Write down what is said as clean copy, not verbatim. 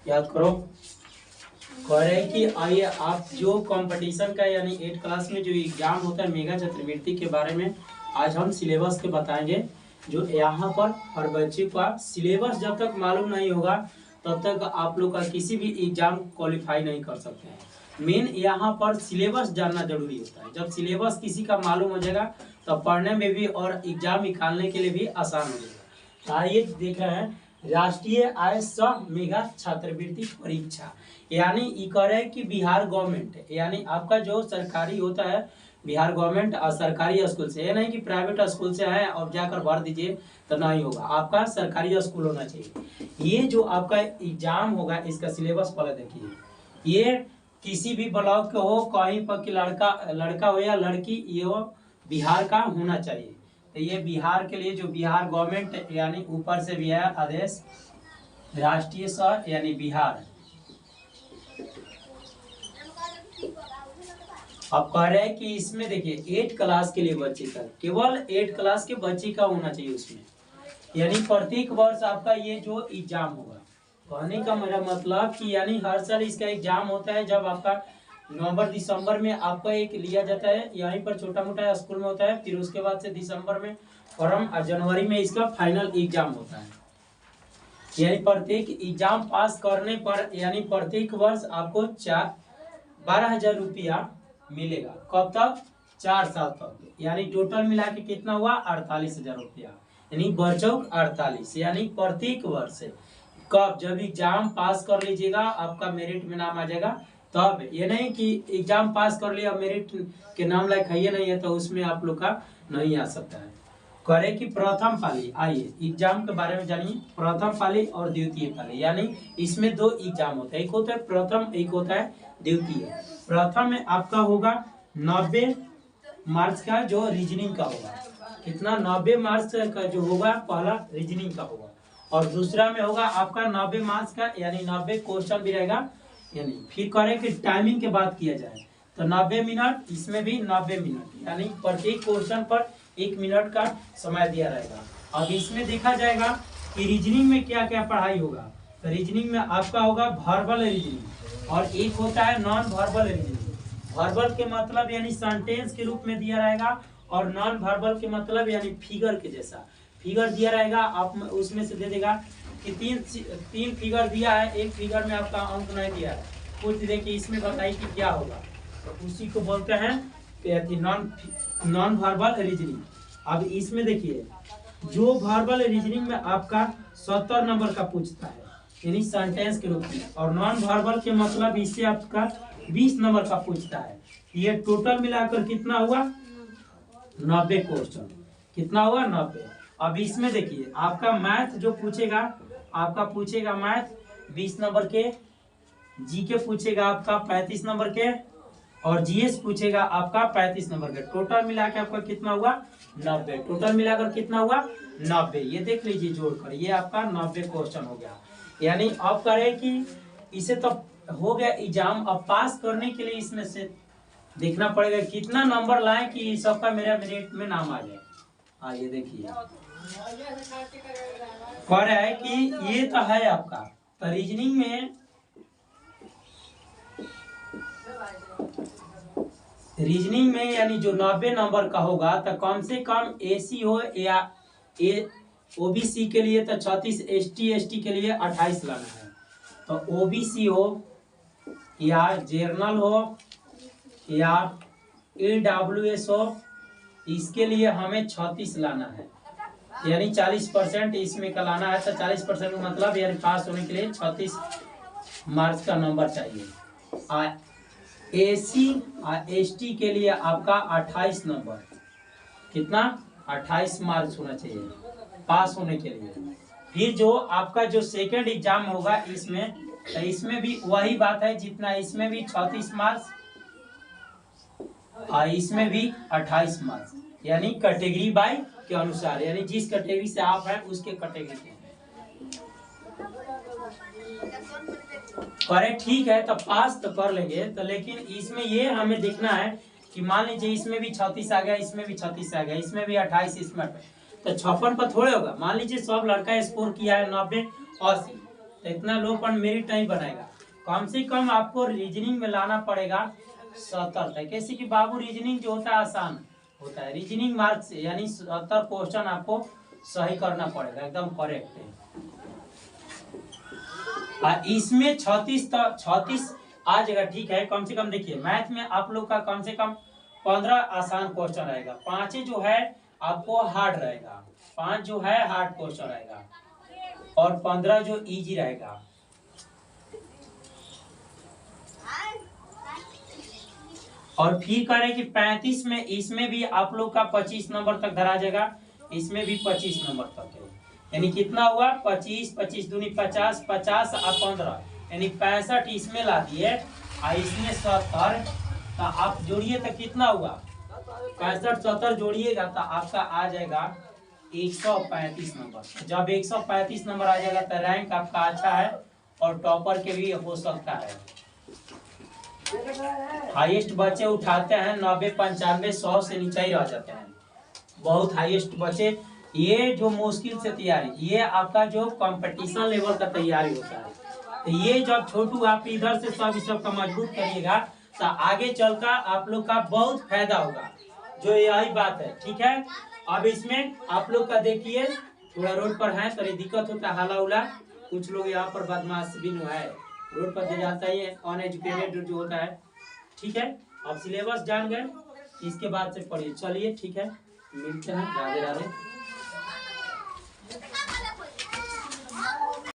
याद करो। कह रहे हैं कि आइए आप जो कंपटीशन का यानी 8 क्लास में जो एग्जाम होता है मेगा छात्रवृत्ति के बारे में आज हम सिलेबस के बताएंगे। जो यहाँ पर हर बच्चे का सिलेबस जब तक मालूम नहीं होगा तब तक आप लोग का किसी भी एग्जाम क्वालिफाई नहीं कर सकते हैं। मेन यहाँ पर सिलेबस जानना जरूरी होता है। जब सिलेबस किसी का मालूम हो जाएगा तब पढ़ने में भी और एग्जाम निकालने के लिए भी आसान हो जाएगा। आइए देख रहे हैं राष्ट्रीय आय सह मेगा छात्रवृत्ति परीक्षा, यानी ये कह रहे हैं कि बिहार गवर्नमेंट यानी आपका जो सरकारी होता है बिहार गवर्नमेंट और सरकारी स्कूल से, ये नहीं कि प्राइवेट स्कूल से है और जाकर भर दीजिए तो नहीं होगा, आपका सरकारी स्कूल होना चाहिए। ये जो आपका एग्जाम होगा इसका सिलेबस पहले देखिए। ये किसी भी ब्लॉक के हो, कहीं पर कि लड़का हो या लड़की, ये बिहार का होना चाहिए। तो ये बिहार के लिए जो बिहार गवर्नमेंट यानी ऊपर से भी है आदेश राष्ट्रीय सह यानी बिहार। अब कह रहे हैं कि इसमें देखिए 8 क्लास के लिए बच्चे का, केवल 8 क्लास के बच्चे का होना चाहिए उसमें, यानी प्रत्येक वर्ष आपका ये जो एग्जाम होगा। कहने का मेरा मतलब कि यानी हर साल इसका एग्जाम होता है जब आपका नवंबर दिसंबर में आपका एक लिया जाता है, यहीं पर छोटा मोटा स्कूल में होता है, फिर उसके बाद से दिसंबर में फॉर्म और जनवरी में इसका फाइनल एग्जाम होता है। यानी प्रत्येक एग्जाम पास करने पर यानी प्रत्येक वर्ष आपको 12,000 रुपया मिलेगा। कब तक? 4 साल तक। यानी टोटल मिला के कितना हुआ? 48,000 रुपया, यानी बरचौक 48, यानी प्रत्येक वर्ष। कब? जब एग्जाम पास कर लीजिएगा आपका मेरिट में नाम आ जाएगा तब। ये नहीं कि एग्जाम पास कर लिया मेरिट के नाम लायक है नहीं है तो उसमें आप लोग का नहीं आ सकता है। करे कि प्रथम पाली, आइए एग्जाम के बारे में जानिए। प्रथम पाली और द्वितीय पाली, यानी इसमें 2 एग्जाम होता है, एक होता है प्रथम, एक होता है द्वितीय। प्रथम में आपका होगा 90 मार्क्स का जो रीजनिंग का होगा। कितना? 90 मार्क्स का जो होगा पहला रीजनिंग का होगा, और दूसरा में होगा आपका 90 मार्क्स का यानी 90 क्वेश्चन भी रहेगा। यानी फिर करें कि टाइमिंग के बात किया जाए तो 90 मिनट, इसमें भी 90 मिनट, यानी प्रत्येक क्वेश्चन पर 1 मिनट का समय दिया रहेगा। अब इसमें देखा जाएगा कि रीजनिंग में क्या क्या पढ़ाई होगा। तो रीजनिंग में आपका होगा वर्बल रीजनिंग और एक होता है नॉन वर्बल रीजनिंग। वर्बल के मतलब यानी सेंटेंस के रूप में दिया रहेगा, और नॉन वर्बल के मतलब यानी फिगर के जैसा फिगर दिया रहेगा। आप उसमें से दे देगा कि तीन फिगर दिया है, एक फिगर में आपका अंक नहीं दिया है, पूछ दे कि इसमें बताइए कि क्या होगा, तो उसी को बोलते हैं नॉन वर्बल रीजनिंग। अब इसमें देखिए जो वर्बल रीजनिंग में आपका 70 नंबर का पूछता है यानी सेंटेंस के रूप में, और नॉन वर्बल के मतलब इससे आपका 20 नंबर का पूछता है। ये टोटल मिलाकर कितना हुआ? 90 क्वेश्चन। कितना हुआ? 90। अब इसमें देखिए आपका मैथ जो पूछेगा, आपका पूछेगा मैथ 20 नंबर के, जीके पूछेगा आपका 35 नंबर के, और जीएस पूछेगा आपका 35 नंबर के। टोटल मिला के आपका कितना हुआ? 90। टोटल मिलाकर कितना हुआ? 90। ये देख लीजिए जोड़कर, ये आपका 90 क्वेश्चन हो गया। यानी अब करें कि इसे तो हो गया एग्जाम, अब पास करने के लिए इसमें से देखना पड़ेगा कितना नंबर लाए कि सबका मेरा मेरिट में नाम आ जाए। आइए देखिए कह रहा है कि ये तो है आपका, तो रीजनिंग में यानी जो 90 नंबर का होगा तो कम से कम एसी हो या ओबीसी के लिए तो 36, एसटी के लिए 28 लाना है। तो ओबीसी हो या जर्नल हो या ईडब्ल्यूएस हो, इसके लिए हमें 36 लाना है, यानी 40% इसमें का लाना है। तो 40% का मतलब यानी पास होने के लिए 36 मार्क्स का नंबर चाहिए। एसी एसटी के लिए आपका 28 नंबर, कितना? 28 मार्क्स होना चाहिए पास होने के लिए। फिर जो आपका जो सेकंड एग्जाम होगा इसमें, तो इसमें भी वही बात है, जितना इसमें भी 36 मार्क्स और इसमें भी 28 मार्क्स, यानी कैटेगरी बाय के अनुसार, यानी जिस कैटेगरी से आप हैं उसके कैटेगरी के। करे ठीक है तो पास तो कर लेंगे, तो लेकिन इसमें ये हमें देखना है कि मान लीजिए इसमें भी 36 आ गया, इसमें भी 36 आ गया, इसमें भी 28, इसमें 28, तो 56 पर थोड़े होगा। मान लीजिए सब लड़का स्कोर किया है 90, 80, तो इतना लो पर मेरिट नहीं बनेगा। कम से कम आपको रीजनिंग में लाना पड़ेगा 70 तक। कैसे कि बाबू रीजनिंग जो होता है आसान होता है, रीजनिंग मार्क्स यानी 70 क्वेश्चन आपको सही करना पड़ेगा, एकदम करेक्ट है। इसमें 36 आ जाएगा, ठीक है। कम से कम देखिए मैथ में आप लोग का कम से कम 15 आसान क्वेश्चन रहेगा, 5 जो है आपको हार्ड रहेगा, 5 जो है हार्ड क्वेश्चन रहेगा और 15 जो इजी रहेगा। और फिर करें कि 35 में इसमें भी आप लोग का 25 नंबर तक धरा जाएगा, इसमें भी 25 नंबर तक है। यानी कितना हुआ 25, 25 दूनी 50, 50 और 15 यानी 65 इसमें ला दिए और इसमें 70, तो आप जोड़िए तो कितना हुआ 65 70 जोड़िएगा तो आपका आ जाएगा 135 नंबर। जब 135 नंबर आ जाएगा तो रैंक आपका अच्छा है और टॉपर के भी हो सकता है। हाईएस्ट बच्चे उठाते हैं 90 95 100 से नीचे ही रह जाते हैं, बहुत हाईएस्ट बच्चे। ये जो मुश्किल से तैयारी, ये आपका जो कंपटीशन लेवल का तैयारी होता है, तो ये जब छोटू आप इधर से सब का मजबूत करिएगा तो आगे चलकर आप लोग का बहुत फायदा होगा, जो यही बात है, ठीक है। अब इसमें आप लोग का देखिए थोड़ा रोड पर है तो दिक्कत होता है, हाला उला कुछ लोग यहाँ पर बदमाश भी है, रोड पर दे जाता है अनएजुकेटेड जो होता है, ठीक है। अब सिलेबस जान गए, इसके बाद से पढ़िए, चलिए ठीक है, मिलते हैं, राधे राधे।